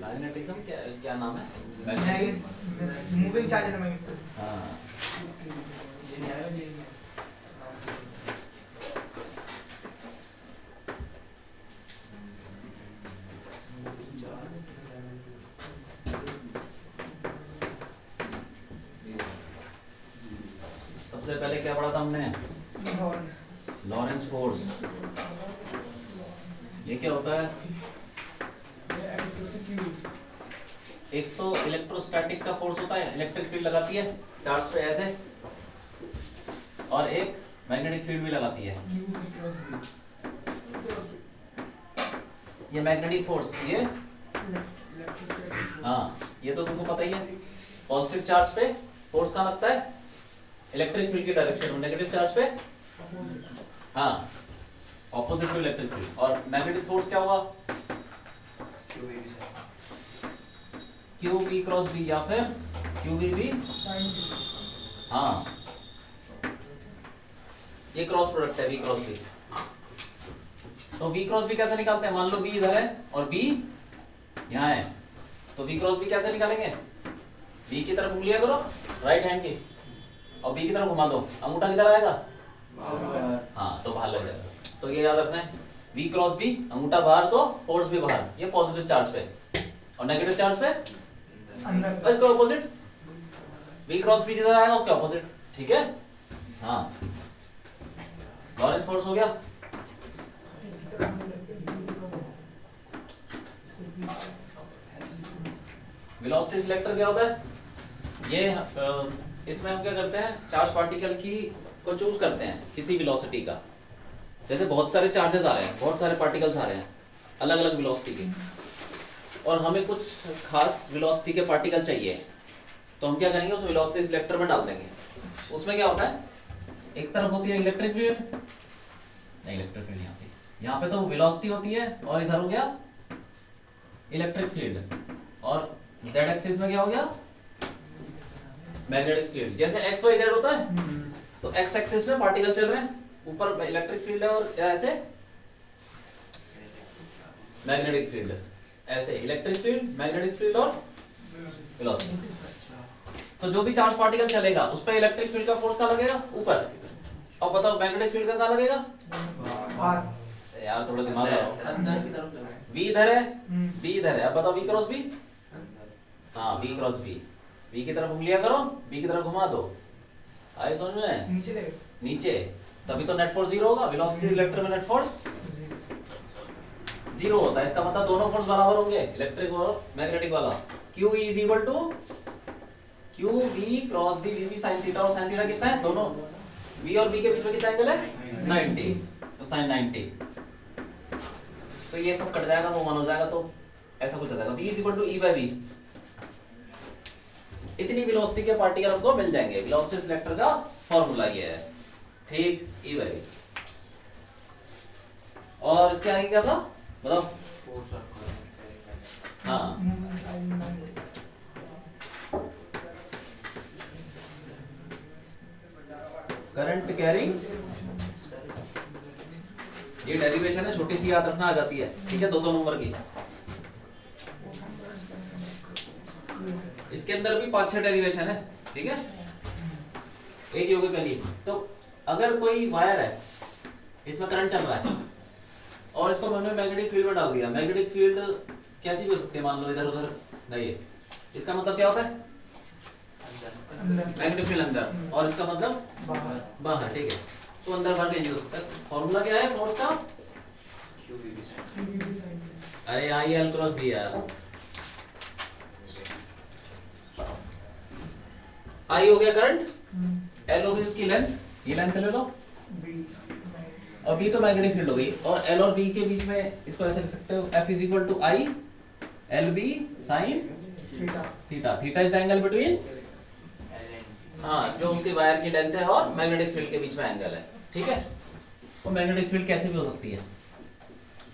Magnetism क्या नाम है? मूविंग चार्ज है। हाँ, सबसे पहले क्या पढ़ा था हमने? Lawrence force. ये क्या होता है? एक तो इलेक्ट्रोस्टैटिक का फोर्स होता है, इलेक्ट्रिक फील्ड लगाती है चार्ज पे ऐसे, और एक मैग्नेटिक फील्ड भी लगाती है। ये मैग्नेटिक फोर्स, ये हाँ, ये तो तुमको पता ही है। पॉजिटिव चार्ज पे फोर्स कहाँ लगता है? इलेक्ट्रिक फील्ड की डायरेक्शन में। नेगेटिव चार्ज पे हाँ, ऑपोजिट टू इलेक्ट्रिक फील्ड। और मैग्नेटिक फोर्स क्या होगा? क्यू बी क्रॉस बी, या फिर क्यू बी बी। हाँ, ये क्रॉस प्रोडक्ट है वी क्रॉस बी। तो वी क्रॉस बी कैसे निकालते हैं? मान लो बी इधर है और बी यहाँ है, तो वी क्रॉस बी कैसे निकालेंगे? बी की तरफ उंगलियां करो राइट हैंड की, और बी की तरफ घुमा दो। अंगूठा किधर आएगा? हाँ, तो बाहर लग जाएगा। तो ये याद रखना है, वी क्रॉस बी, अंगूठा बाहर तो फोर्स भी बाहर। ये पॉजिटिव चार्ज पे, और नेगेटिव चार्ज पे अंदर, इसका ऑपोजिट। वी क्रॉस बी जिधर आएगा उसके ऑपोजिट। ठीक है? हाँ, लॉरेंस फोर्स हो गया। वेलोसिटी सिलेक्टर क्या होता है? ये इसमें हम क्या करते हैं, चार्ज पार्टिकल की को चूज करते हैं किसी वेलोसिटी का। जैसे बहुत सारे चार्जेस आ रहे हैं, बहुत सारे पार्टिकल्स आ रहे हैं अलग अलग वेलोसिटी के, और हमें कुछ खास वेलोसिटी के पार्टिकल चाहिए, तो हम क्या करेंगे, उस वेलोसिटी सिलेक्टर में डाल देंगे। उसमें क्या होता है, एक तरफ होती है इलेक्ट्रिक फील्ड, नहीं इलेक्ट्रिक फील्ड यहाँ पे तो वेलोसिटी होती है, और इधर हो गया इलेक्ट्रिक फील्ड, और जेड एक्सिस में क्या हो गया? Magnetic field. जैसे एक्स वाई जेड होता है, तो एक्स एक्सिस में पार्टिकल चल रहे हैं, ऊपर इलेक्ट्रिक फील्ड है और ऐसे मैग्नेटिक फील्ड, ऐसे इलेक्ट्रिक फील्ड, मैग्नेटिक फील्ड और वेलोसिटी। तो जो भी चार्ज पार्टिकल चलेगा उस पर इलेक्ट्रिक फील्ड का फोर्स कहाँ लगेगा? ऊपर। और बताओ मैग्नेटिक फील्ड का कहाँ लगेगा? यार थोड़ा दिमाग लगाओ। अंदर की तरफ लग रहा है। बी इधर है, बी इधर है। अब बताओ बी क्रॉस बी। हाँ, बी क्रॉस बी। बी की तरफ उंगलियां करो, बी की तरफ घुमा दो। आए समझ में? नीचे नीचे, तभी तो नेट फोर्स 0 होगा। वेलोसिटी सिलेक्टर में नेट फोर्स 0 होता है। इसका मतलब दोनों फोर्स बराबर होंगे, इलेक्ट्रिक और मैग्नेटिक वाला। Q E is equal to Q B cross B, V B sine theta, और साइन थीटा कितना है? दोनों बी और बी के बीच में कितना एंगल है? 90, तो साइन 90। तो ये सब कट जाएगा, वो मान हो जाएगा, तो ऐसा कुछ आ जाएगा। v is equal to E by V. इतनी वेलोसिटी के पार्टिकल हमको मिल जाएंगे। वेलोसिटी सिलेक्टर का फॉर्मूला ये है, ठीक, ई बाई वी। और इसके आगे क्या था बताओ? हाँ, करंट कैरिंग, ये डेरिवेशन है, छोटी सी याद रखना आ जाती है। ठीक है, 2-2 नंबर की। इसके अंदर भी 5-6 डेरिवेशन है। ठीक है, एक ही होगी पहली। तो अगर कोई वायर है, इसमें करंट चल रहा है, और इसको मैंने मैग्नेटिक फील्ड में डाल दिया। मैग्नेटिक फील्ड कैसी भी हो सकती है, मान लो इधर उधर नहीं है। इसका मतलब क्या होता है? मैग्नेटिक फील्ड अंदर, और इसका मतलब बाहर। ठीक है, तो अंदर बाहर कहीं हो सकता है। फॉर्मूला क्या है फोर्स का? अरे आई एल क्रॉस बी यार। आई हो गया करंट, एल हो गई उसकी लेंथ, ये लेंथ ले लो, और बी तो मैग्नेटिक फील्ड हो गई। और एल और बी के बीच में इसको ऐसे लिख सकते हो, F is equal to I L B sine theta. Theta is the angle between हाँ, जो उसकी वायर की लेंथ है और मैग्नेटिक फील्ड के बीच में एंगल है, ठीक है। तो मैग्नेटिक फील्ड कैसे भी हो सकती है।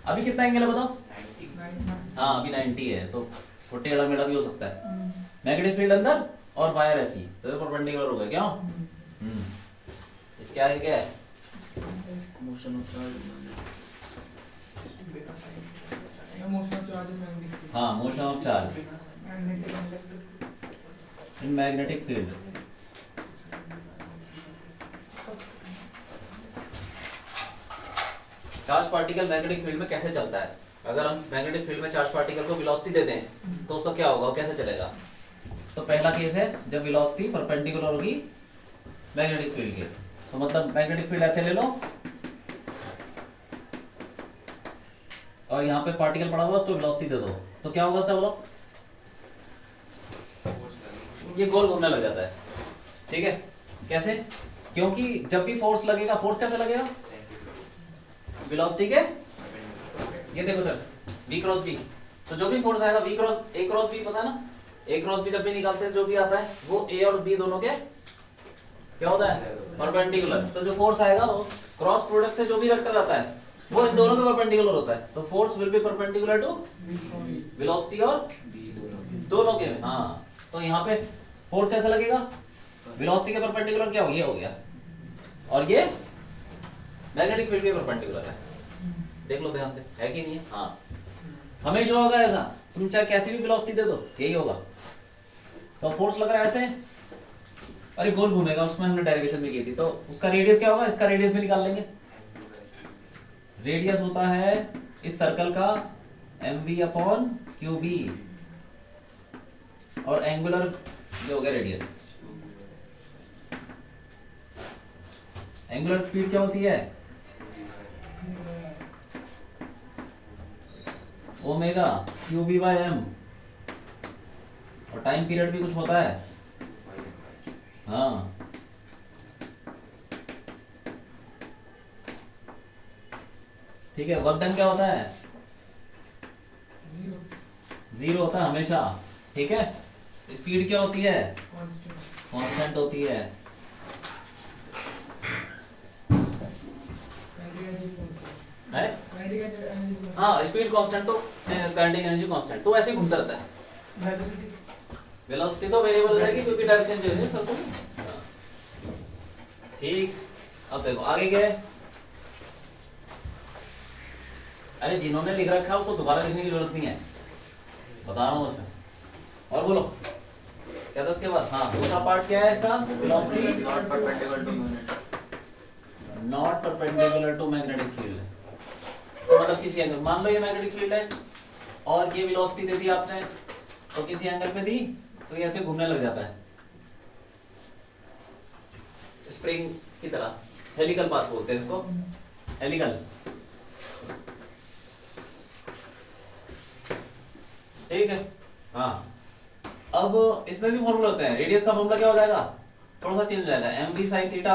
अभी कितना एंगल है बताओ। हाँ, अभी 90 है, तो टेढ़ा मेढ़ा भी हो सकता है। मैग्नेटिक फील्ड अंदर और वायर ऐसी, तो परपेंडिकुलर हो गया क्या। इसके आगे क्या है। Motion of charge. हाँ, motion of charge in magnetic field. Charge particle magnetic field में कैसे चलता है। अगर हम मैग्नेटिक फील्ड में चार्ज पार्टिकल को वेलोसिटी दे दें तो उसका क्या होगा, कैसे चलेगा। तो पहला केस है जब वेलोसिटी परपेंडिकुलर होगी मैग्नेटिक फील्ड के, तो मतलब मैग्नेटिक फील्ड ऐसे ले लो और यहाँ पे पार्टिकल पड़ा हुआ उसको वेलोसिटी दे दो, तो क्या होगा उसका बोलो। ये गोल घूमने लग जाता है, ठीक है। कैसे, क्योंकि जब भी फोर्स लगेगा, फोर्स कैसे लगेगा वेलोसिटी के, ये देखो सर v क्रॉस b, तो जो भी फोर्स आएगा v cross a cross b, पता है ना, a क्रॉस b जब भी निकालते हैं जो भी आता है वो a और b दोनों के क्या होता है परपेंडिकुलर। तो जो फोर्स आएगा वो क्रॉस प्रोडक्ट से जो भी वेक्टर आता है वो इन दोनों के परपेंडिकुलर होता है, तो force will be perpendicular to velocity और दोनों के। हाँ, तो यहाँ पे फोर्स कैसे लगेगा वेलोसिटी के परपेंडिकुलर, क्या हो ये हो गया, और ये मैग्नेटिक फील्ड के परपेंडिकुलर है। देख लो ध्यान से, है कि नहीं है। हाँ, हमेशा होगा ऐसा, तुम चाहे कैसी भी वेलोसिटी दे दो यही होगा। तो फोर्स लग रहा है ऐसे, अरे गोल घूमेगा, उसमें हमने डेरिवेशन भी की थी, तो उसका रेडियस क्या होगा, इसका रेडियस भी निकाल लेंगे। रेडियस होता है इस सर्कल का mv/qb, और एंगुलर ये हो गया रेडियस। एंगुलर स्पीड क्या होती है ओमेगा qb/m, और टाइम पीरियड भी कुछ होता है। हाँ, ठीक है। वर्क डन क्या होता है, जीरो होता है हमेशा, ठीक है। स्पीड क्या होती है, कांस्टेंट होती है। हाँ, स्पीड कांस्टेंट तो काइनेटिक एनर्जी कांस्टेंट, तो ऐसे ही घूमता रहता है। वेलोसिटी तो वेरिएबल रहेगी क्योंकि डायरेक्शन चेंज है सब कुछ, ठीक। अब देखो आगे क्या है। अरे जिन्होंने लिख रखा है उसको दोबारा लिखने की जरूरत नहीं है, बता रहा हूँ उसमें। और बोलो क्या था इसके बाद। हाँ, दूसरा पार्ट क्या है इसका, velocity not perpendicular to magnetic field. तो मतलब किसी एंगल, मान लो ये मैग्नेटिक फील्ड है और ये वेलोसिटी दे दी आपने, तो किसी एंगल पे दी तो ये ऐसे घूमने लग जाता है स्प्रिंग की तरह। हेलिकल पाथ बोलते हैं इसको, हेलिकल, ठीक है। हाँ, अब इसमें भी फॉर्मूला होते हैं। रेडियस का फॉर्मूला क्या हो जाएगा, थोड़ा सा चेंज हो जाएगा, mv sin θ/qb।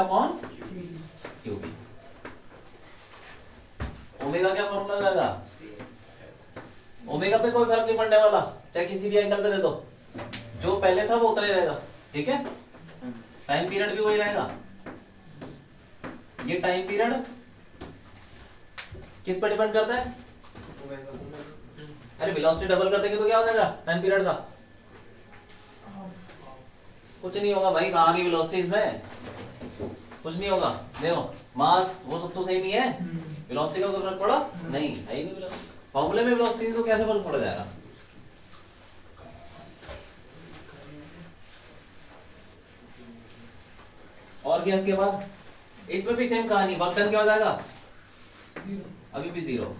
ओमेगा क्या फॉर्मूला हो जाएगा, ओमेगा पे कोई फर्क नहीं पड़ने वाला, चाहे किसी भी एंगल पे दे दो, जो पहले था वो उतना ही रहेगा, ठीक है। टाइम पीरियड भी वही रहेगा। ये टाइम पीरियड किस पे डिपेंड करता है, अरे वेलोसिटी डबल कर देंगे तो क्या हो जाएगा टाइम पीरियड का, कुछ नहीं होगा भाई। कहाँ की वेलोसिटी इसमें, कुछ नहीं होगा। देखो मास वो सब तो सेम ही है, वेलोसिटी का कोई फर्क पड़ा नहीं, है ही नहीं। फॉर्मूले में वेलोसिटी तो कैसे फर्क पड़ जाएगा। और क्या इसके बाद, इसमें भी सेम कहानी, वर्क डन क्या हो जाएगा, अभी भी जीरो,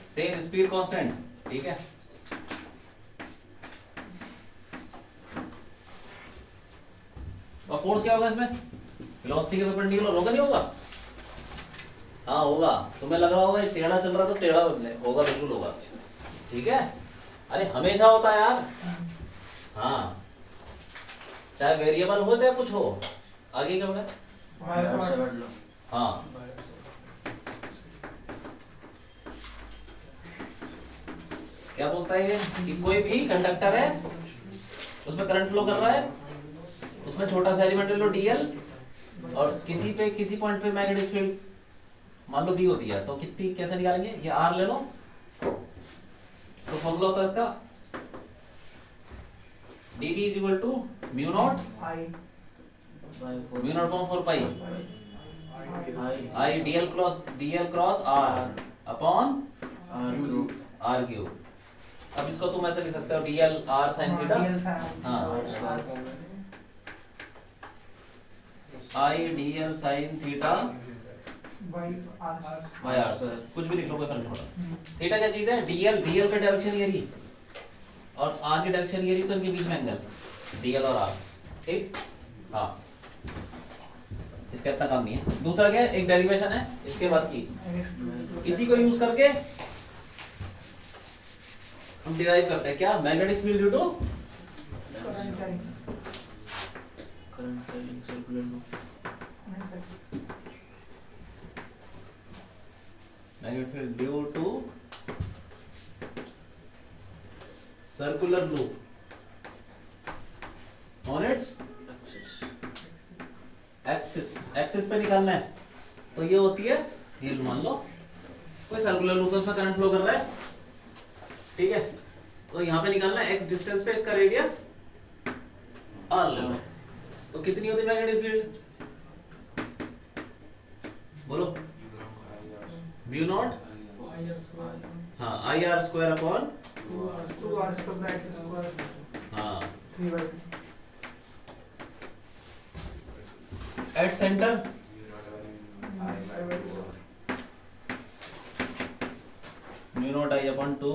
सेम स्पीड कांस्टेंट, ठीक है। और फोर्स क्या होगा इसमें, वेलोसिटी के परपेंडिकुलर होगा नहीं होगा, हाँ होगा। तुम्हें लग रहा होगा टेढ़ा चल रहा तो टेढ़ा होगा, बिल्कुल होगा, ठीक है। अरे हमेशा होता है यार, हाँ, चाहे वेरिएबल हो चाहे कुछ हो। आगे क्या बोला, हाँ, क्या बोलता है ये कि कोई भी कंडक्टर है उसमें करंट फ्लो कर रहा है, उसमें छोटा सा एलिमेंट ले लो डीएल, और किसी पॉइंट पे मैग्नेटिक फील्ड मान लो बी होती है, तो कितनी कैसे निकालेंगे, ये आर ले लो, तो फॉर्मूला होता है इसका dB is equal to mu naught I mu naught upon 4 pi I DL cross R upon R cube. अब इसको तुम ऐसे लिख सकते हो डीएल आर साइन थीटा, हाँ I DL sine theta by R square, कुछ भी लिख लो कोई फर्क नहीं पड़ता। थीटा क्या चीज है, डीएल का डायरेक्शन ये रही और आर की डायरेक्शन ये रही, तो इनके बीच में एंगल डीएल और आर, ठीक। हाँ इसका इतना काम नहीं है। दूसरा क्या है, एक डेरिवेशन है इसके बाद की, इसी को यूज करके हम डिराइव करते हैं क्या, magnetic field due to current circular loop magnetic field due to circular loop on its axis पे निकालना है। तो ये होती है, ये मान लो कोई सर्कुलर लूप है, उसमें करंट फ्लो कर रहा है, ठीक है। तो यहाँ पे निकालना है एक्स डिस्टेंस पे, इसका रेडियस आर ले लो। तो कितनी होती है मैग्नेटिक फील्ड, बोलो म्यू नॉट, हाँ आई आर स्क्वायर अपॉन, हाँ at center mu naught I upon 2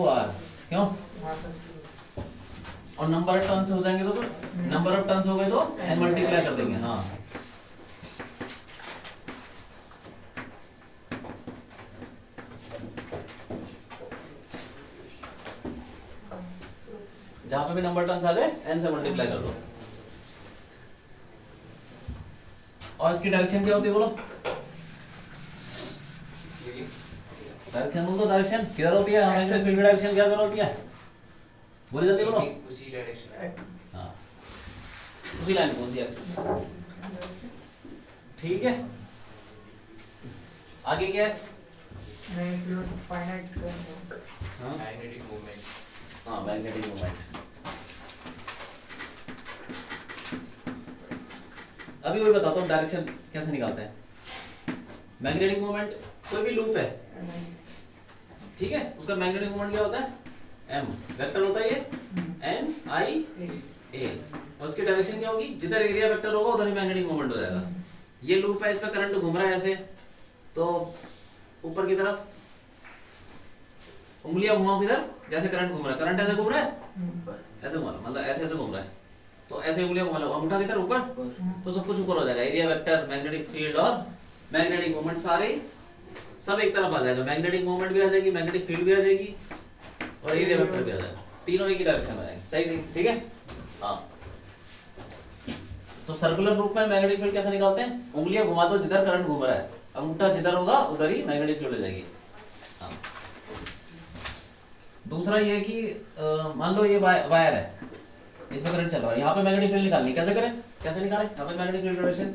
R, क्यों, और नंबर ऑफ टर्न्स हो जाएंगे तो नंबर ऑफ टर्न्स हो गए तो n मल्टीप्लाई कर देंगे, हाँ जहां पे भी नंबर टर्न्स आ गए n से मल्टीप्लाई कर दो। और इसकी डायरेक्शन क्या होती है, बोलो डायरेक्शन, बोल दो डायरेक्शन किधर होती है, हमेशा फील्ड डायरेक्शन क्या होती है, बोले जल्दी बोलो, उसी डायरेक्शन, हाँ उसी लाइन को, उसी एक्सिस पे, ठीक है। आगे क्या है, हाँ मैग्नेटिक मूवमेंट, हाँ मैग्नेटिक मोमेंट। अभी वही बताता हूँ डायरेक्शन कैसे निकालते हैं। मैग्नेटिक मोमेंट कोई भी लूप है, ठीक है, उसका मैग्नेटिक मोमेंट क्या होता है, m वेक्टर होता है ये n i a, और उसकी डायरेक्शन क्या होगी, जिधर एरिया वेक्टर होगा उधर ही मैग्नेटिक मोमेंट हो जाएगा। ये लूप है, इस पे करंट घूम रहा है ऐसे, तो ऊपर की तरफ उंगलियां घुमाओ किधर, जैसे करंट घूम रहा है, करंट ऐसे घूम रहा है, ऐसे घुमा लो, मतलब ऐसे ऐसे घूम रहा है, तो ऐसे उंगलियां घुमा लो, अंगूठा किधर ऊपर, तो सब कुछ ऊपर हो जाएगा, एरिया वेक्टर, मैग्नेटिक फील्ड और मैग्नेटिक मोमेंट सारे सब एक तरफ आ जाएगा, मैग्नेटिक मोमेंट भी आ जाएगी, मैग्नेटिक फील्ड भी आ जाएगी और एरिया वेक्टर भी आ जाएगा, तीनों एक ही डायरेक्शन में आएंगे, सही, ठीक है। हाँ तो सर्कुलर रूप में मैग्नेटिक फील्ड कैसे निकालते हैं, उंगलियां घुमा दो जिधर करंट घूम रहा है, अंगूठा जिधर होगा उधर ही मैग्नेटिक फील्ड हो जाएगी। हाँ दूसरा ये कि मान लो ये वायर है, इसमें करंट चल रहा है, यहाँ पे मैग्नेटिक फील्ड निकालनी, कैसे करें, कैसे निकालें, यहाँ पे मैग्नेटिक फील्ड डायरेक्शन,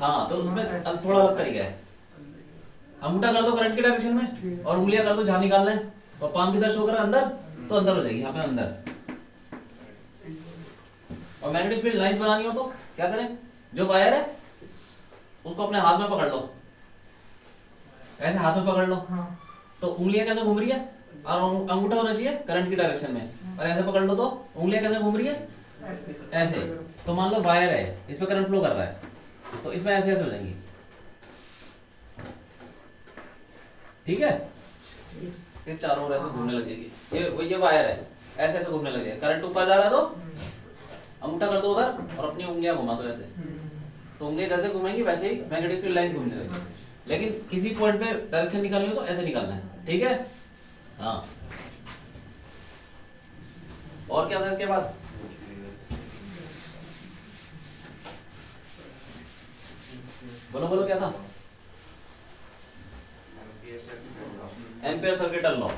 हाँ तो उसमें थोड़ा अलग तरीका है, अंगूठा कर दो करंट की डायरेक्शन में और उंगलियां कर दो जहां निकालना है, और पाम किधर शो कर रहा है, अंदर, तो अंदर हो जाएगी, यहाँ पे अंदर। और मैग्नेटिक फील्ड लाइंस बनानी हो तो क्या करें, जो वायर है उसको अपने हाथ में पकड़ लो, ऐसे हाथ में पकड़ लो, तो उंगलियां कैसे घूम रही है, और अंगूठा होना चाहिए करंट की डायरेक्शन में, और ऐसे पकड़ लो तो उंगलियां कैसे घूम रही है, ऐसे। तो मान लो वायर है, इस पे करंट फ्लो कर रहा है, तो इसमें ऐसे ऐसे हो जाएंगी, ठीक है, ये चारों ओर ऐसे घूमने लगेगी, ये वायर है, ऐसे ऐसे घूमने लगेगा, करंट ऊपर जा रहा है तो अंगूठा कर दो उधर और अपनी उंगलियां घुमा दो ऐसे, तो उंगलियां जैसे घूमेंगी वैसे ही मैग्नेटिक फील्ड लाइन घूमने लगेगी, लेकिन किसी पॉइंट पे डायरेक्शन निकालनी हो तो ऐसे निकालना है, ठीक है। हाँ और क्या था इसके बाद, बोलो बोलो क्या था, एम्पियर सर्किटल लॉ,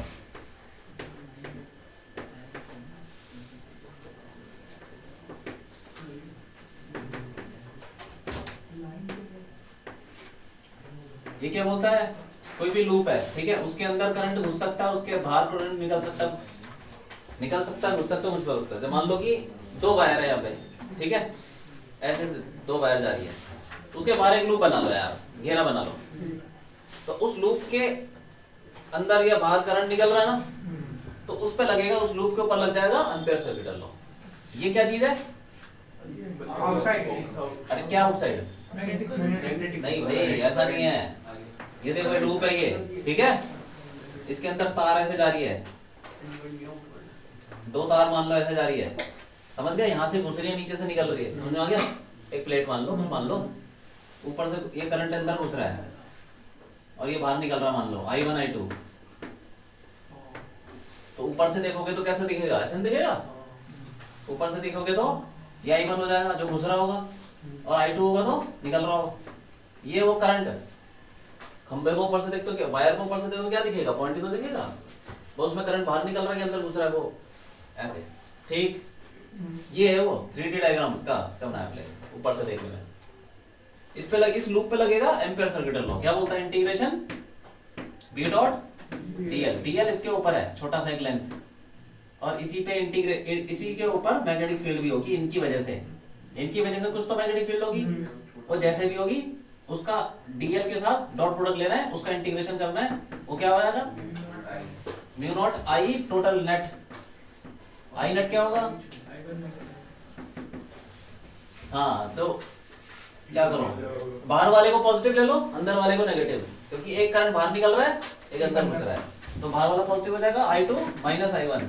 ये क्या बोलता है, कोई भी लूप है, ठीक है, उसके अंदर करंट घुस सकता है, उसके बाहर करंट निकल सकता है, घुस सकता है, कुछ पे होता है। मान लो कि दो वायर है यहाँ पे, ठीक है, ऐसे दो वायर जा रही है, उसके बाहर एक लूप बना लो यार, घेरा बना लो, तो उस लूप के अंदर या बाहर करंट निकल रहा है ना, तो उस पे लगेगा, उस लूप के ऊपर लग जाएगा एम्पियर सर्किट लॉ। ये क्या चीज है? आउटसाइड। अरे क्या आउटसाइड? मैग्नेटिक। नहीं भाई, ऐसा नहीं है। ये देखो ये लूप है ये, ठीक है, इसके अंदर तार ऐसे जा रही है, दो तार मान लो ऐसे जा रही है, समझ गया, यहाँ से घुस रही है, नीचे से निकल रही है, समझ में आ गया? एक प्लेट मान लो, कुछ मान लो, ऊपर से ये करंट अंदर घुस रहा है और ये बाहर निकल रहा है, मान लो I1 I2, तो ऊपर से देखोगे तो कैसे दिखेगा? ऐसे नहीं दिखेगा। ऊपर से देखोगे तो ये I1 हो जाएगा जो घुस रहा होगा, और I2 होगा तो निकल रहा होगा। ये वो करंट, खंबे को ऊपर से देखते हो क्या, वायर को ऊपर से देखो क्या दिखेगा? पॉइंट ही तो दिखेगा, वो उसमें करंट बाहर निकल रहा है कि अंदर घुस रहा है, वो ऐसे, ठीक। ये है वो 3D डायग्राम इसका बनाया प्ले, ऊपर से देखने में। इस पे इस लूप पे लगेगा एम्पियर सर्किट लॉ। क्या बोलता है? इंटीग्रेशन B डॉट dl इसके ऊपर है, छोटा सा एक लेंथ, और इसी पे इसी के ऊपर मैग्नेटिक फील्ड भी होगी, इनकी वजह से कुछ तो मैग्नेटिक फील्ड होगी, वो जैसे भी होगी उसका dl के साथ डॉट प्रोडक्ट लेना है, उसका इंटीग्रेशन करना है, वो क्या हो जाएगा? Mu naught I total net. I net क्या होगा? हाँ, तो क्या करो, बाहर वाले को पॉजिटिव ले लो, अंदर वाले को नेगेटिव, क्योंकि एक करंट बाहर निकल रहा है, एक अंदर घुस रहा है, तो बाहर वाला पॉजिटिव हो जाएगा I2 माइनस I1,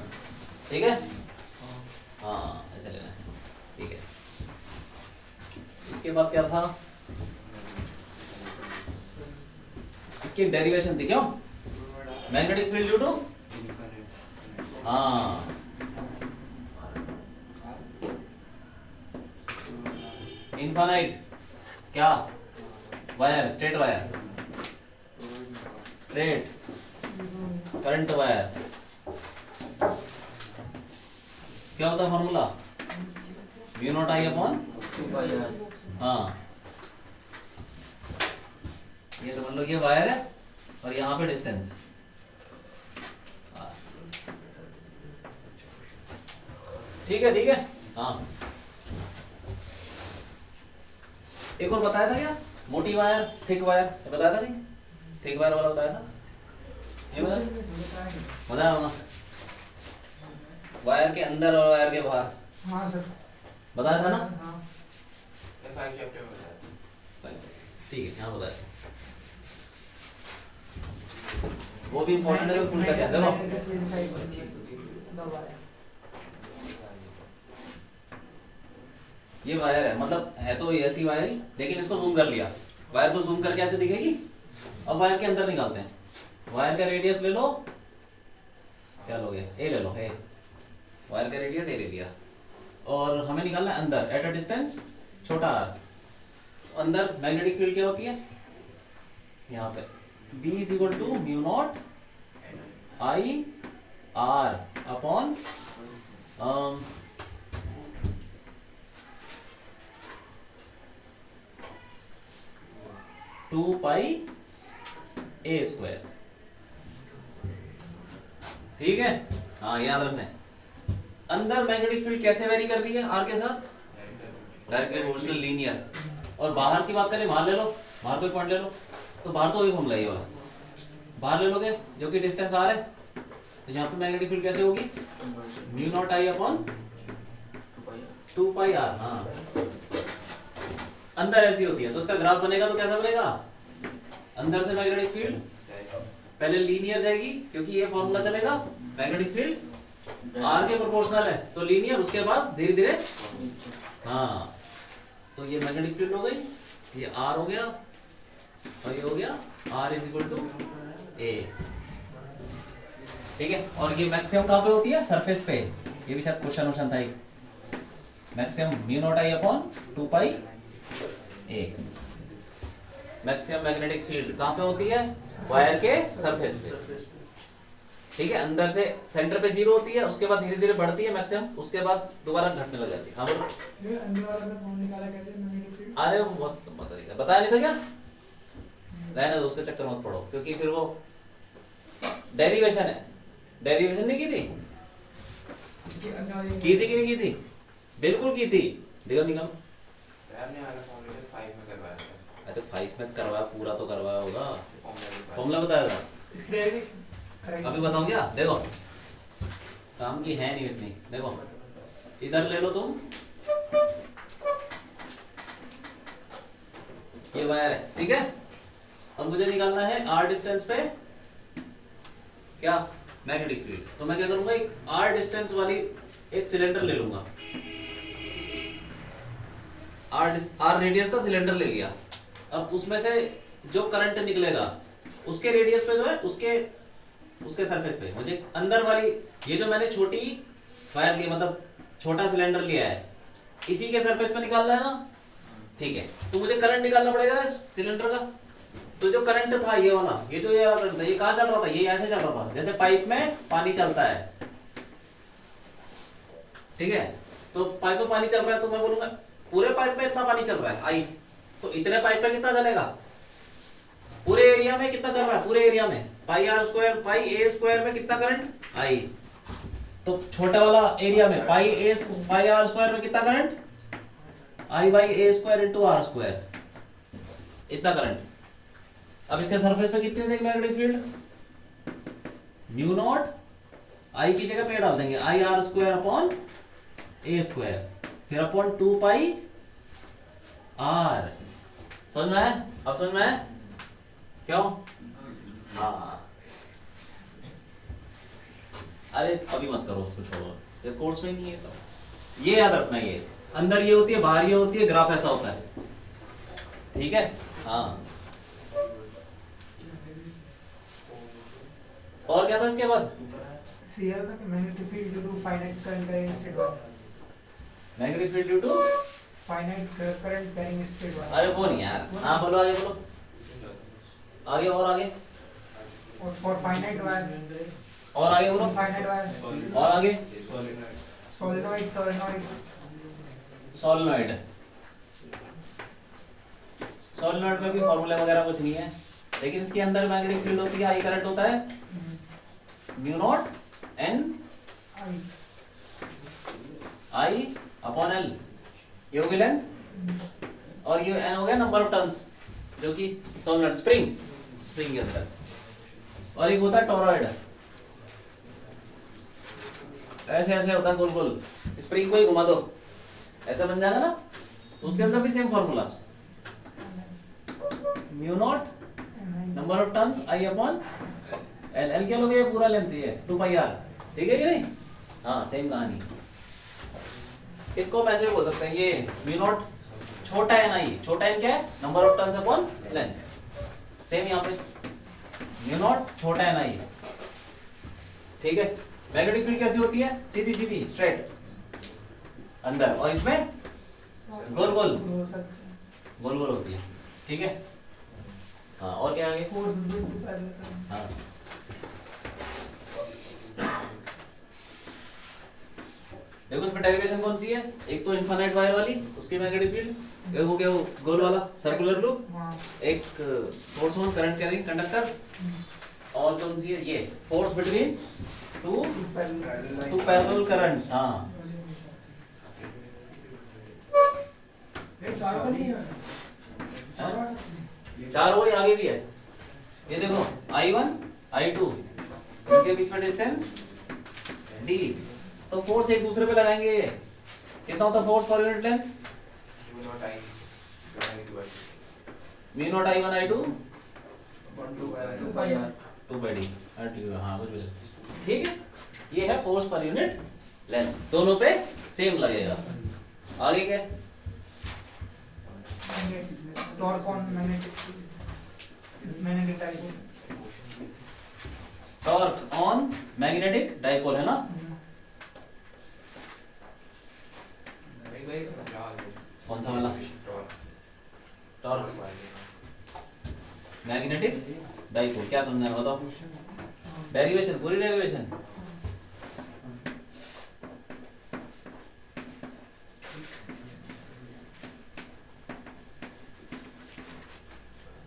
ठीक है। हाँ, ऐसे लेना है, ठीक है। इसके बाद क्या था, इसकी डेरिवेशन थी, क्यों? मैग्नेटिक फील्ड ड्यू टू, हाँ, इनफाइनाइट क्या wire, straight wire, straight current wire, क्या होता है formula? Mu naught I upon 2πr। हाँ, ये समझ लो ये वायर है और यहाँ पे डिस्टेंस, ठीक है, ठीक है। हाँ, एक और बताया था क्या, मोटी वायर थिक वायर, बताया था नहीं? थिक वायर वाला बताया था, ये बताया होगा, वायर के अंदर और वायर के बाहर, हाँ सर, बताया था ना? हाँ। F5 चैप्टर में बताया। ठीक है, यहाँ बताया, वो भी इम्पोर्टेंट है, पूछ कर देखो। ये वायर है, मतलब है तो ऐसी वायर ही, लेकिन इसको जूम कर लिया, वायर को जूम करके ऐसे दिखेगी। अब वायर के अंदर निकालते हैं, वायर का रेडियस ले लो, क्या लोगे? ए ले लो, ए, वायर का रेडियस ए ले लिया, और हमें निकालना है अंदर एट अ डिस्टेंस छोटा r। अंदर मैग्नेटिक फील्ड क्या होती है? यहाँ पे B is equal to mu naught I R upon 2πa square, ठीक है। हाँ, याद रखना है। अंदर मैग्नेटिक फील्ड कैसे वेरी कर रही है आर के साथ? Directly proportional linear. और बाहर की बात करें, बाहर ले लो, बाहर कोई पॉइंट ले लो, तो बाहर तो वही फॉर्मूला ये वाला, बाहर ले लोगे जो कि डिस्टेंस आर है, तो यहाँ पे मैग्नेटिक फील्ड कैसे होगी? Mu naught I upon 2πr। हाँ, अंदर ऐसी होती है, तो उसका ग्राफ बनेगा तो कैसा बनेगा? अंदर से मैग्नेटिक फील्ड पहले लीनियर जाएगी, क्योंकि ये फॉर्मूला चलेगा, मैग्नेटिक फील्ड आर के प्रोपोर्शनल है तो लीनियर, उसके बाद धीरे धीरे, हाँ, तो ये मैग्नेटिक फील्ड हो गई, ये आर हो गया, और ये हो गया आर इज इक्वल टू ए, ठीक है। और ये मैक्सिमम कहाँ पे होती है? सरफेस पे। ये भी शायद क्वेश्चन था एक, maximum mu naught I upon 2πa। Maximum magnetic field कहाँ पे होती है? वायर के सरफेस पे, ठीक है। अंदर से सेंटर पे 0 होती है, उसके बाद धीरे धीरे बढ़ती है मैक्सिमम, उसके बाद दोबारा घटने लग जाती है। हाँ बोलो। ये अंदर वाला में फॉर्म निकाला कैसे मैग्नेटिक फील्ड? अरे वो बहुत लंबा तरीका, बताया नहीं था क्या? रहने दो, उसके चक्कर मत पड़ो, क्योंकि फिर वो डेरिवेशन है। डेरिवेशन नहीं की थी? की थी कि नहीं की थी? बिल्कुल की थी। देखो निकल। आपने वाला फॉर्मूला 5 में करवाया था। अरे 5 में करवाया, पूरा तो करवाया होगा। फॉर्मूला फॉर्मूला बताया था, इसकी डेरिवेशन अभी बताऊं क्या? देखो काम की है नहीं इतनी। देखो इधर ले लो तुम, ये वायर है, ठीक है। अब मुझे निकालना है आर डिस्टेंस पे क्या, मैग्नेटिक फील्ड। तो मैं क्या करूंगा, एक आर डिस्टेंस वाली एक सिलेंडर ले लूंगा। आर रेडियस का सिलेंडर ले लिया। अब उसमें से जो करंट निकलेगा उसके रेडियस पे जो है, उसके सरफेस पे मुझे अंदर वाली, ये जो मैंने छोटी वायर ली, मतलब छोटा सिलेंडर लिया है, इसी के सरफेस पे निकालना है ना, ठीक है। तो मुझे करंट निकालना पड़ेगा ना सिलेंडर का। तो जो करंट था ये वाला, ये जो ये वाला करंट था, ये कहाँ चल रहा था? ये ऐसे चल रहा था जैसे पाइप में पानी चलता है, ठीक है। तो पाइप में पानी चल रहा है, तो मैं बोलूंगा पूरे पाइप में इतना पानी चल रहा है आई, तो इतने पाइप में कितना चलेगा? पूरे एरिया में कितना चल रहा है? पूरे एरिया में pi R square, pi a square में कितना करंट? आई। तो छोटा वाला एरिया में पाई आर स्क्वायर में कितना current? I by A square into R square, इतना करंट। अब इसके सरफेस पे कितनी देंगे magnetic field? Mu naught I की जगह पे डाल देंगे I R square upon A square, फिर अपॉन 2 पाई आर। समझ में है? अब समझ में है क्यों? हाँ, अरे अभी मत करो, उसको छोड़ो, ये कोर्स में नहीं है सब। ये याद रखना, ये अंदर ये होती है, बाहर ये होती है, ग्राफ ऐसा होता है, ठीक है। हाँ, और क्या था इसके बाद? सीआर का magnetic field due to finite current carrying straight वाला, magnetic field due to finite current carrying straight वाला। अरे वो नहीं यार, हाँ बोलो, आगे बोलो, आगे और आगे, और फॉर फाइनाइट वायर, और आगे बोलो, फाइनाइट वायर, और आगे सोलेनॉइड, टॉर्नॉइड, सोलेनॉइड। सोलेनॉइड में भी फॉर्मूला वगैरह कुछ नहीं है, लेकिन इसके अंदर मैग्नेटिक फील्ड होती है, आई करंट होता है mu not an I, I upon L, ये हो गई लेंथ, और ये एन हो गया नंबर ऑफ टर्न्स, जो कि सोलेनॉइड स्प्रिंग के अंदर। और एक होता है टॉरॉइड, ऐसे ऐसे होता है गोल गोल, स्प्रिंग को ही घुमा दो ऐसा बन जाएगा ना, उसके अंदर भी same formula, mu naught number of turns I upon L. L क्या लोगे? पूरा लेंथ है 2 पाई आर, ठीक है कि नहीं? हाँ, सेम कहानी। इसको हम ऐसे भी बोल सकते हैं, ये म्यू नॉट छोटा एन आई, छोटा एन क्या है? Number of turns upon length. Same यहाँ पे म्यू नॉट छोटा एन आई, ठीक है। मैग्नेटिक फील्ड कैसी होती है? सीधी सीधी स्ट्रेट अंदर, और इसमें गोल गोल गोल गोल होती है, ठीक है। हाँ, और क्या आगे? हाँ, देखो इसमें डेरिवेशन कौन सी है? एक तो इनफाइनाइट वायर वाली, उसकी मैग्नेटिक फील्ड, एक हो गया वो गोल वाला सर्कुलर लूप, एक force on current carrying conductor, और कौन सी है? ये force between two parallel currents. हाँ, चार वही आगे भी है, ये देखो I1 I2, इनके बीच में डिस्टेंस D, तो फोर्स एक दूसरे पे लगाएंगे। ये कितना होता है force per unit length? Mu naught I1 I2 2 pi R 2 by D. हाँ, कुछ भी ठीक है। ये है फोर्स पर यूनिट लेंथ, दोनों पे सेम लगेगा। आगे क्या? Torque on magnetic dipole, torque on magnetic dipole है ना? कौन सा वाला? टॉर्क मैग्नेटिक डाइपोल क्या समझना है बताओ? डेरिवेशन, पूरी डेरिवेशन।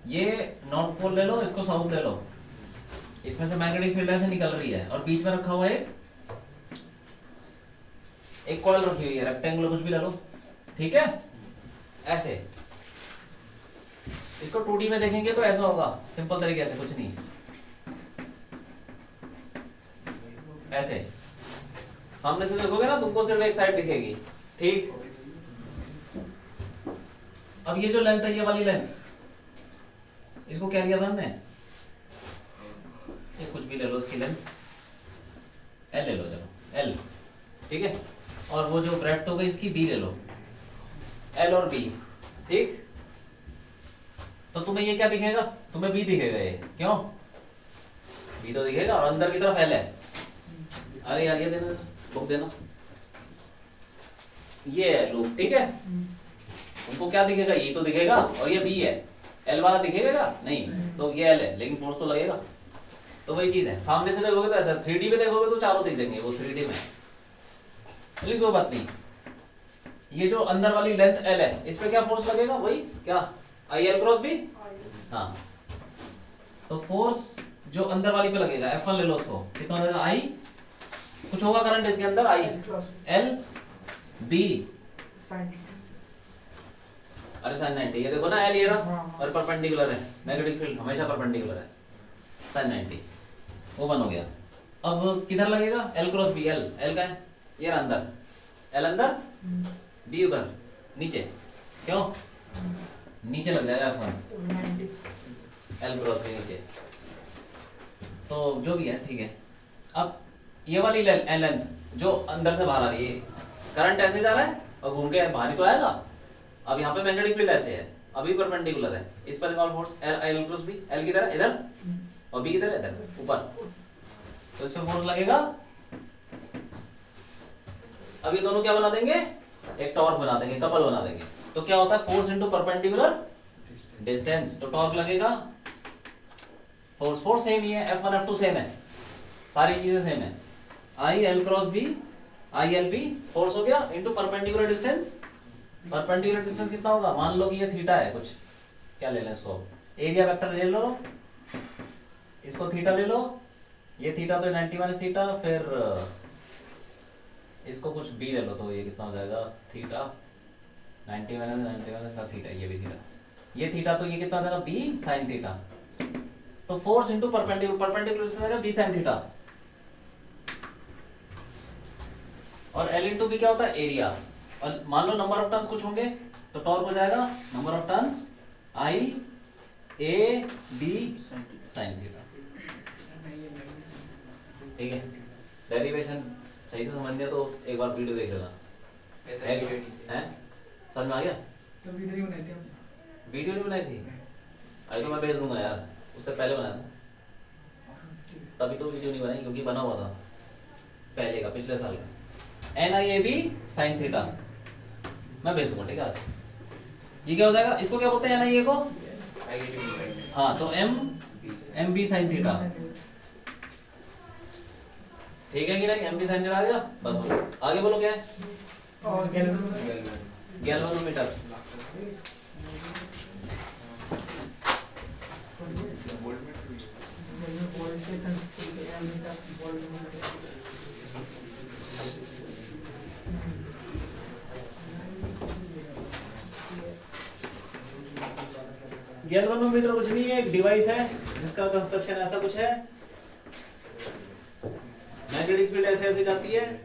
ये नॉर्थ पोल ले लो, इसको साउथ ले लो, इसमें से मैग्नेटिक फील्ड ऐसे निकल रही है और बीच में रखा हुआ है एक कॉइल रखी हुई है, रेक्टेंगुलर कुछ भी ले लो, ठीक है। ऐसे इसको 2D में देखेंगे तो ऐसा होगा, सिंपल तरीके से, कुछ नहीं, ऐसे सामने से देखोगे ना तुमको सिर्फ एक साइड दिखेगी, ठीक। अब ये जो लेंथ है, ये वाली लेंथ, इसको क्या लिया था हमने, ये कुछ भी ले लो, इसकी लेंथ L ले लो, चलो L, ठीक है। और वो जो ब्रेड्थ हो गई इसकी B ले लो, L और B, ठीक। तो तुम्हें ये क्या दिखेगा, तुम्हें B दिखेगा, ये क्यों, B तो दिखेगा, और अंदर की तरफ L है। अरे यार ये देना, बुक देना, ये है लूप, ठीक है। तुमको क्या दिखेगा, ये तो दिखेगा, और ये B है, L वाला दिखेगा क्या, नहीं, तो ये L है, लेकिन फोर्स तो लगेगा। तो वही चीज है, सामने से देखोगे तो ऐसा, 3D में देखोगे तो चारों दिख जाएंगे, वो 3D में, लेकिन कोई बात नहीं। ये जो अंदर वाली लेंथ L है, इस पे क्या फोर्स लगेगा, वही क्या, IL क्रॉस B, हाँ। तो फोर्स जो अंदर वाली पे लगेगा, F1 ले लो उसको, कितना हो जाएगा, I, कुछ होगा करंट इसके अंदर, I L B, अरे sin 90, ये देखो ना L ये रहा और परपेंडिकुलर है, मैग्नेटिक फील्ड हमेशा परपेंडिकुलर है, sin 90, वो बन हो गया। अब किधर लगेगा, L क्रॉस B, L का है ये रहा अंदर, L अंदर, B उधर नीचे, क्यों, नीचे लग जाएगा F1, L क्रॉस B नीचे, तो जो भी है ठीक है। अब ये वाली लेंथ जो अंदर से बाहर आ रही है, करंट ऐसे जा रहा है और घूम के बाहर ही तो आएगा। अब यहाँ पे मैग्नेटिक फील्ड ऐसे है, अभी परपेंडिकुलर है, इस पर involve force L cross B, L की तरह इधर और B की तरह इधर ऊपर, तो इस पे फोर्स लगेगा। अब ये दोनों क्या बना देंगे, एक टॉर्क बना देंगे, कपल बना देंगे। तो क्या होता है, फोर्स इनटू परपेंडिकुलर डिस्टेंस, तो टॉर्क लगेगा, फोर्स सेम ही है, F1 F2 सेम है, सारी चीजें सेम है, I L cross B, I L B force हो गया into perpendicular distance. Perpendicular distance कितना होगा, मान लो कि ये थीटा है कुछ, क्या ले लें इसको, एरिया वेक्टर ले लो, इसको थीटा ले लो, ये थीटा तो 90 माइनस थीटा, फिर इसको कुछ B ले लो, तो ये कितना हो जाएगा, थीटा 90 माइनस थीटा, ये भी थीटा, ये थीटा, तो ये कितना हो जाएगा, B साइन थीटा। तो फोर्स इनटू परपेंडिकुलर डिस्टेंस आएगा B साइन थीटा, और L इंटू B क्या होता है, एरिया। और मान लो नंबर ऑफ टर्न्स कुछ होंगे, तो टॉर्क हो जाएगा number of turns I A B sine theta, ठीक है। डेरिवेशन सही से समझ लिया तो एक बार वीडियो देख लेना, हैं समझ में आ गया। तो वीडियो बनाई थी आपने, वीडियो नहीं बनाई थी, अभी तो मैं भेज दूंगा यार, उससे पहले बनाया था, तभी तो वीडियो नहीं बनाई, क्योंकि बना हुआ था पहले का, पिछले साल का, NIAB साइन थीटा, मैं भेज दूंगा, ठीक है। आज ये क्या हो जाएगा, इसको क्या बोलते हैं NIA को, हाँ, तो MB साइन थीटा, ठीक है कि नहीं, MB साइन थीटा आ गया, बस बोलो आगे, बोलो क्या है, और गैल्वेनोमीटर, गैल्वेनोमीटर कुछ नहीं है, एक डिवाइस है जिसका कंस्ट्रक्शन ऐसा कुछ है, मैग्नेटिक फील्ड ऐसे ऐसे जाती है,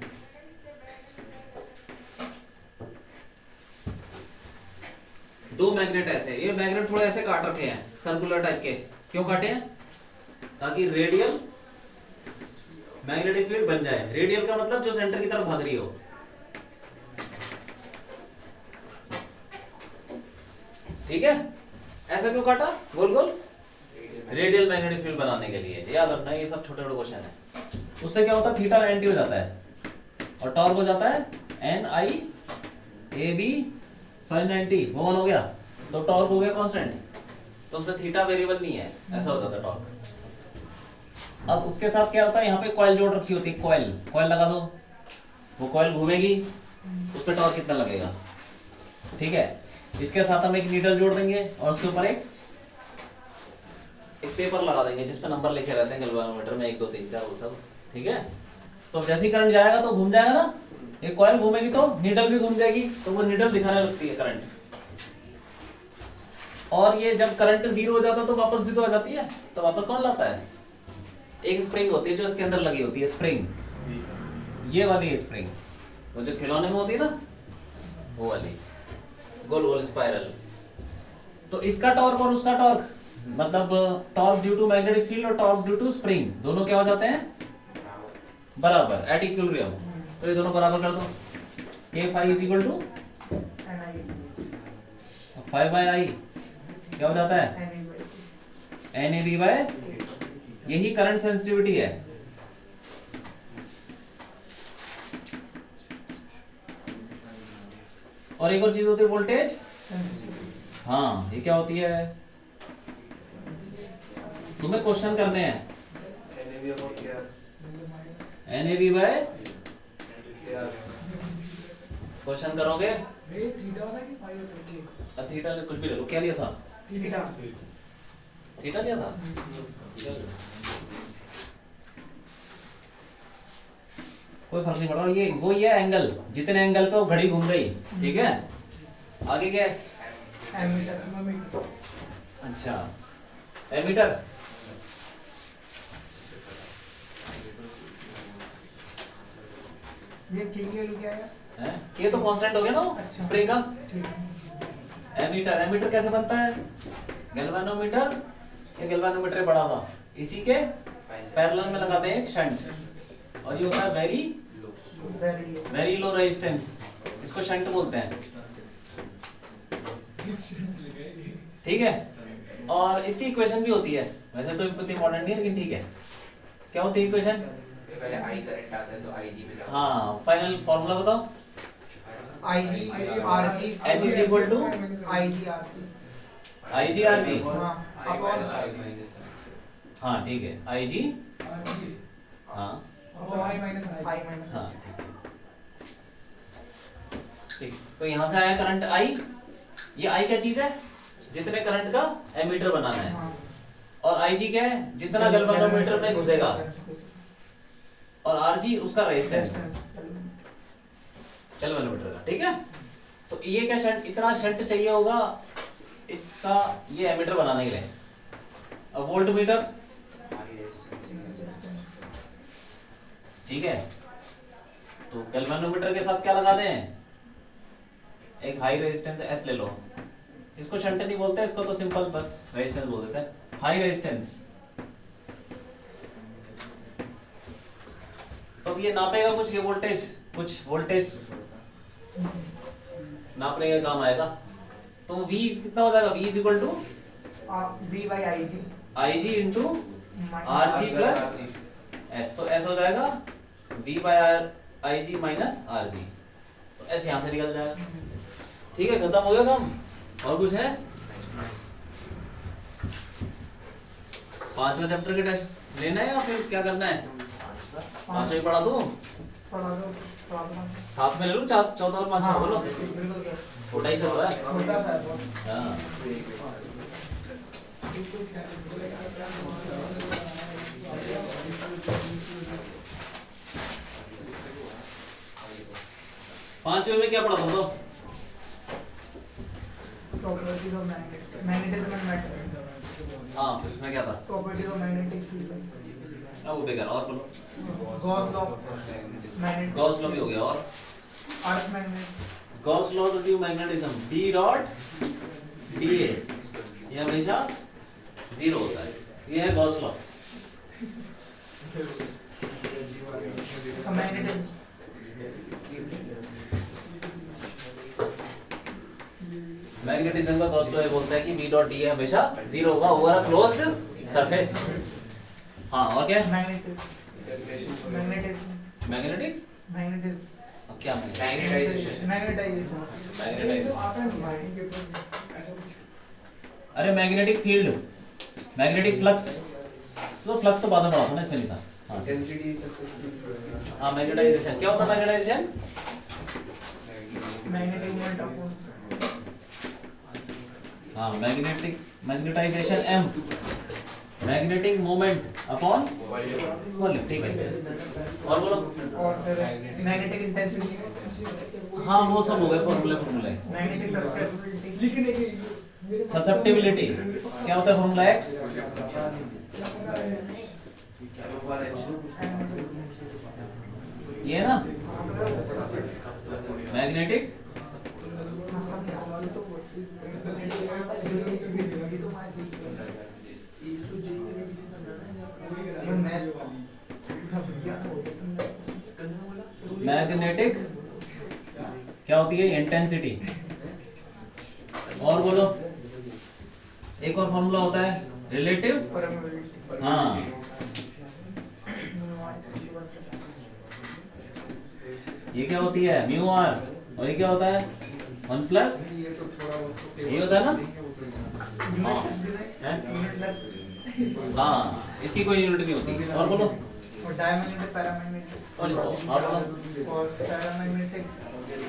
दो मैग्नेट ऐसे, ये मैग्नेट थोड़े ऐसे काट रखे हैं सर्कुलर टाइप के, क्यों काटे हैं, ताकि रेडियल मैग्नेटिक फील्ड बन जाए। रेडियल का मतलब जो सेंटर की तरफ भाग रही हो, ठीक है। ऐसा क्यों काटा गोल गोल, रेडियल मैग्नेटिक फील्ड बनाने के लिए, याद रखना ये सब छोटे छोटे क्वेश्चन है। उससे क्या होता है, थीटा 90 हो जाता है और टॉर्क हो जाता है NIAB sin 90, वो वन हो गया, तो टॉर्क हो गया कांस्टेंट, तो उसमें थीटा वेरिएबल नहीं है, ऐसा हो जाता है टॉर्क। अब उसके साथ क्या होता है, यहाँ पे कॉइल जोड़ रखी होती है, कॉइल लगा दो, वो कॉइल घूमेगी, उस पर टॉर्क कितना लगेगा, ठीक है। इसके साथ हम एक नीडल जोड़ देंगे और उसके ऊपर एक एक पेपर लगा देंगे जिसपे नंबर लिखे रहते हैं गैल्वेनोमीटर में, 1 2 3 4 वो सब, ठीक है। तो जैसे ही करंट जाएगा तो घूम जाएगा ना, ये कॉइल घूमेगी तो नीडल भी घूम जाएगी, तो वो नीडल दिखाने लगती है करंट। और ये जब करंट 0 हो जाता है तो वापस भी तो आ जाती है, तो वापस कौन लाता है? एक स्प्रिंग होती है जो इसके अंदर लगी होती है, स्प्रिंग, ये वाली स्प्रिंग, वो जो खिलौने में होती है ना, वो वाली गोल गोल स्पाइरल। तो इसका टॉर्क और उसका टॉर्क, मतलब torque due to magnetic field और टॉर्क ड्यू टू स्प्रिंग, दोनों क्या हो जाते हैं? बराबर, एट इक्विलिब्रियम। तो ये दोनों बराबर कर दो, K phi is equal to five by I, क्या हो जाता है? NAB बाय, यही करंट सेंसिटिविटी है। और एक और चीज होती है वोल्टेज, हाँ, ये क्या होती है? तुम्हें क्वेश्चन करने हैं, NAB बाय, क्वेश्चन करोगे, थीटा कुछ भी ले लो, क्या लिया था? थीटा लिया था। कोई फर्क नहीं पड़ रहा, ये वो ये एंगल, जितने एंगल पे वो घड़ी घूम रही, ठीक है। आगे क्या है? अच्छा, एमीटर, ये की वैल्यू क्या है? ये तो कांस्टेंट हो गया ना अच्छा। स्प्रिंग का। ठीक। एमीटर, एमीटर कैसे बनता है? गैल्वेनोमीटर, ये गैल्वेनोमीटर बड़ा था, इसी के पैरेलल में लगाते हैं एक शंट, और ये होता है वेरी लो रेजिस्टेंस, इसको शंट बोलते हैं, ठीक है। और इसकी इक्वेशन भी होती है, वैसे तो इतनी इंपॉर्टेंट नहीं है लेकिन ठीक है। क्या होती है इक्वेशन? पहले आई करंट आता है तो IG में क्या? हाँ, फाइनल फॉर्मूला बताओ। IG RG S is equal to IG RG। IG RG, हाँ, I minus I हाँ ठीक है, IG, हाँ I minus हाँ ठीक है, ठीक। तो यहाँ से आया करंट I, ये I क्या चीज है? जितने करंट का एमीटर बनाना है, हाँ। और IG क्या है? जितना गैल्वेनोमीटर में घुसेगा, और RG उसका रेजिस्टेंस गैल्वेनोमीटर का, ठीक है। तो ये क्या शंट, इतना शंट चाहिए होगा इसका, ये एमीटर बनाने के लिए। अब वोल्ट मीटर, ठीक है। तो गैल्वेनोमीटर के साथ क्या लगा दें? एक हाई रेजिस्टेंस S ले लो, इसको शंट नहीं बोलते, इसको तो सिंपल बस रेजिस्टेंस बोल देते हैं, हाई रेजिस्टेंस। तो अब ये नापेगा कुछ, ये वोल्टेज, कुछ वोल्टेज नापने का काम आएगा। तो V कितना हो जाएगा? V is equal to V by IG IG into RG plus S, तो S हो जाएगा V by IG minus RG, तो S यहाँ से निकल जाएगा, ठीक है। खत्म हो गया काम। और कुछ है? 5वां चैप्टर के टेस्ट लेना है या फिर क्या करना है? 5वां ही पढ़ा दूं, पढ़ा दो। साथ में ले लूं, 14 और 5 बोलो, बिल्कुल छोटा ही चल रहा है। छोटा सा है। हाँ, पांचवे में क्या पढ़ा था? तो properties of magnetism and matter. हाँ, फिर उसमें क्या था? Properties of magnetic field. वो बेकार, और बोलो। Gauss law magnet, Gauss law भी हो गया, और earth magnet, Gauss law to due magnetism, D dot DA, ये हमेशा 0 होता है, ये है गॉस लॉ। मैग्नेटिज्म मैग्नेटिज्म का गॉस लॉ ये बोलता है कि B डॉट DA हमेशा 0 होगा ओवर अ क्लोज्ड सरफेस। हाँ, और क्या? मैग्नेटिज्म मैग्नेटिक, मैग्नेटिज्म अब क्या मैग्नेटाइजेशन। मैग्नेटाइजेशन मैग्नेटाइजेशन, अरे मैग्नेटिक फील्ड, मैग्नेटिक फ्लक्स, तो फ्लक्स तो बाद में पढ़ा था ना, इसमें नहीं था। हाँ, हाँ मैग्नेटाइजेशन क्या होता है? मैग्नेटाइजेशन मैग्नेटिक मोमेंट ऑफ, हाँ magnetic magnetization M, magnetic moment upon volume, ठीक है। और बोलो। और फिर मैग्नेटिक इंटेंसिटी, हाँ वो सब हो गए फॉर्मूले। मैग्नेटिक ससेप्टिबिलिटी, ससेप्टिबिलिटी क्या होता है फॉर्मूला x, ये है ना मैग्नेटिक मैग्नेटिक क्या होती है इंटेंसिटी। और बोलो एक और फॉर्मूला होता है रिलेटिव, हाँ ये क्या होती है म्यू आर, और ये क्या होता है 1 प्लस ये होता है ना, हाँ इसकी कोई यूनिट नहीं होती। और बोलो और डायमैग्नेटिक, पैरामैग्नेटिक और बोलो और पैरामैग्नेटिक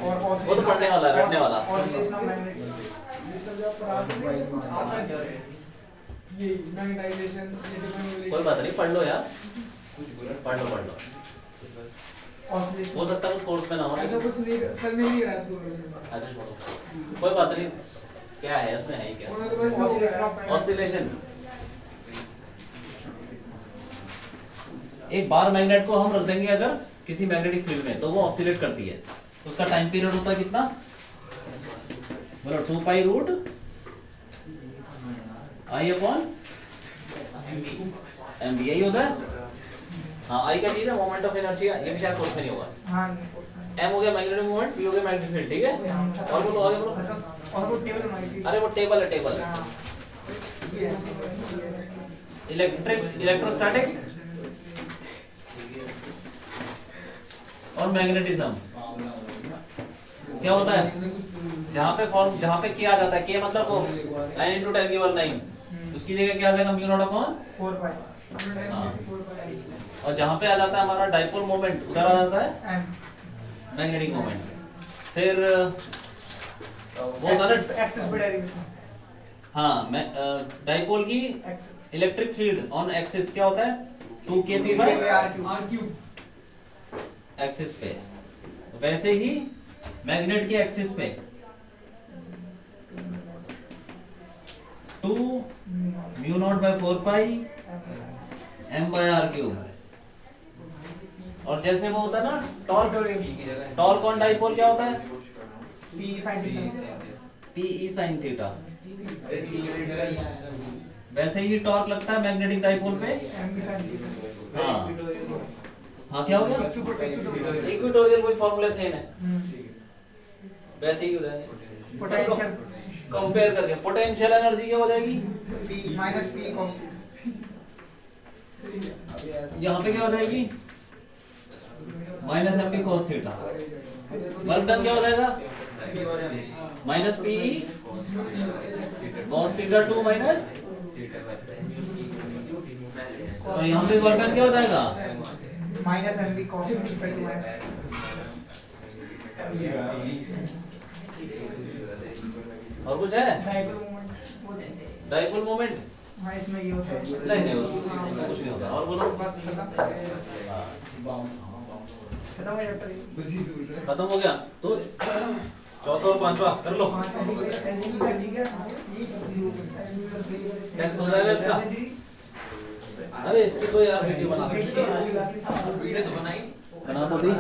और वो तो पढ़ने वाला है, रटने वाला। ऑसिलेशन ऑफ मैग्नेटिक, ये सब जब पढ़ाते हैं कुछ आता है, ये मैग्नेटाइजेशन, कोई बात नहीं, पढ़ लो यार, पढ़ लो। ऑसिलेशन, हो सकता है कुछ कोर्स में ना हो, ऐसा कुछ नहीं सर ने नहीं करा स्कूल में। अच्छा छोड़ो, कोई बात नहीं। क्या है इसमें, है क्या ऑसिलेशन ऑफ ऑसिलेशन। एक बार मैग्नेट को हम रख देंगे अगर किसी मैग्नेटिक फील्ड में, तो वो ऑसिलेट करती है। उसका टाइम पीरियड होता है कितना, बोलो 2 pi root I upon M B, यही होता है। हाँ आई का चीज है मोमेंट ऑफ इनर्शिया, ये भी शायद कोर्स में नहीं होगा। हां, एम हो गया मैग्नेटिक मोमेंट, बी हो गया मैग्नेटिक फील्ड, ठीक है। और बोलो आगे बोलो। और वो टेबल बनाई थी। अरे वो टेबल है, टेबल इलेक्ट्रोस्टैटिक और मैग्नेटिज्म क्या होता है, जहाँ पे किया जाता है, के मतलब वो 9 × 10 की 9, उसकी जगह क्या आ जाएगा म्यू नॉट अपॉन 4 पाई। और जहाँ पे आ जाता है हमारा डाइपोल मोमेंट, उधर आ जाता है एम मैग्नेटिक मोमेंट। फिर वो होता है ना, एक्सिस पे डायरेक्शन, हाँ डाइपोल की इलेक्ट्रिक फील्ड ऑन एक्सिस क्या होता है 2 kp by R cube. Axis पे, वैसे ही मैग्नेट की एक्सिस पे 2 mu naught by 4 pi m by R cube. और जैसे वो होता है ना टॉर्क ऑन डाइपोल क्या होता है पी साइन Pe sin थीटा, वैसे ही टॉर्क लगता है मैग्नेटिक डाइपोल पे, एम साइन हाँ क्या हो गया इक्वेटोरियल, कोई फॉर्मूला सेम है, वैसे ही हो जाएगा। पोटेंशियल कंपेयर करके पोटेंशियल एनर्जी क्या हो जाएगी पी माइनस पी cos, यहाँ पे क्या हो जाएगी माइनस mp cos थीटा। वर्क डन क्या हो जाएगा माइनस पी cos थीटा 2 माइनस, और यहाँ पे वर्क डन क्या हो जाएगा minus M B cos equal to minus. और कुछ है डाइपोल मोमेंट, डाइपोल मोमेंट, हाँ इसमें ये होता है। नहीं उसमें कुछ नहीं होता। और बोलो बस खत्म हो जाता है। खत्म हो गया, तो चौथा और पांचवा कर लो, टेस्ट हो जाएगा इसका। अरे इसकी तो यार वीडियो बना वीडियो तो बनाई बना तो दी।